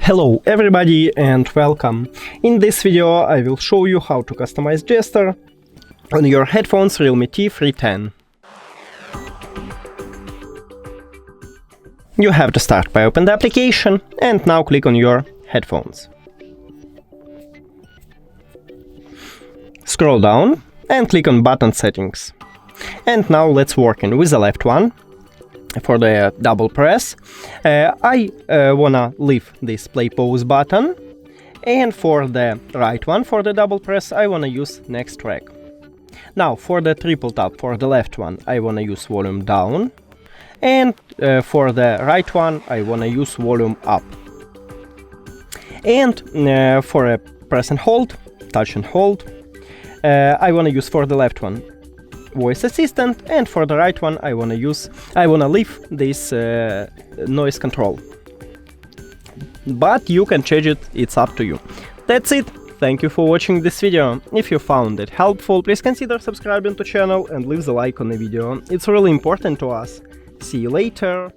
Hello everybody and welcome! In this video I will show you how to customize gesture on your headphones REALME T310. You have to start by open the application and now click on your headphones. Scroll down and click on button settings. And now let's work in with the left one. For the double press, I wanna leave this play pause button, and for the right one, for the double press, I wanna use next track. Now for the triple tap for the left one, I wanna use volume down, and for the right one, I wanna use volume up. And for a press and hold, touch and hold, I wanna use for the left one voice assistant, and for the right one I wanna leave this noise control. But you can change it, it's up to you. That's it. Thank you for watching this video. If you found it helpful, please consider subscribing to channel and leave the like on the video. It's really important to us. See you later.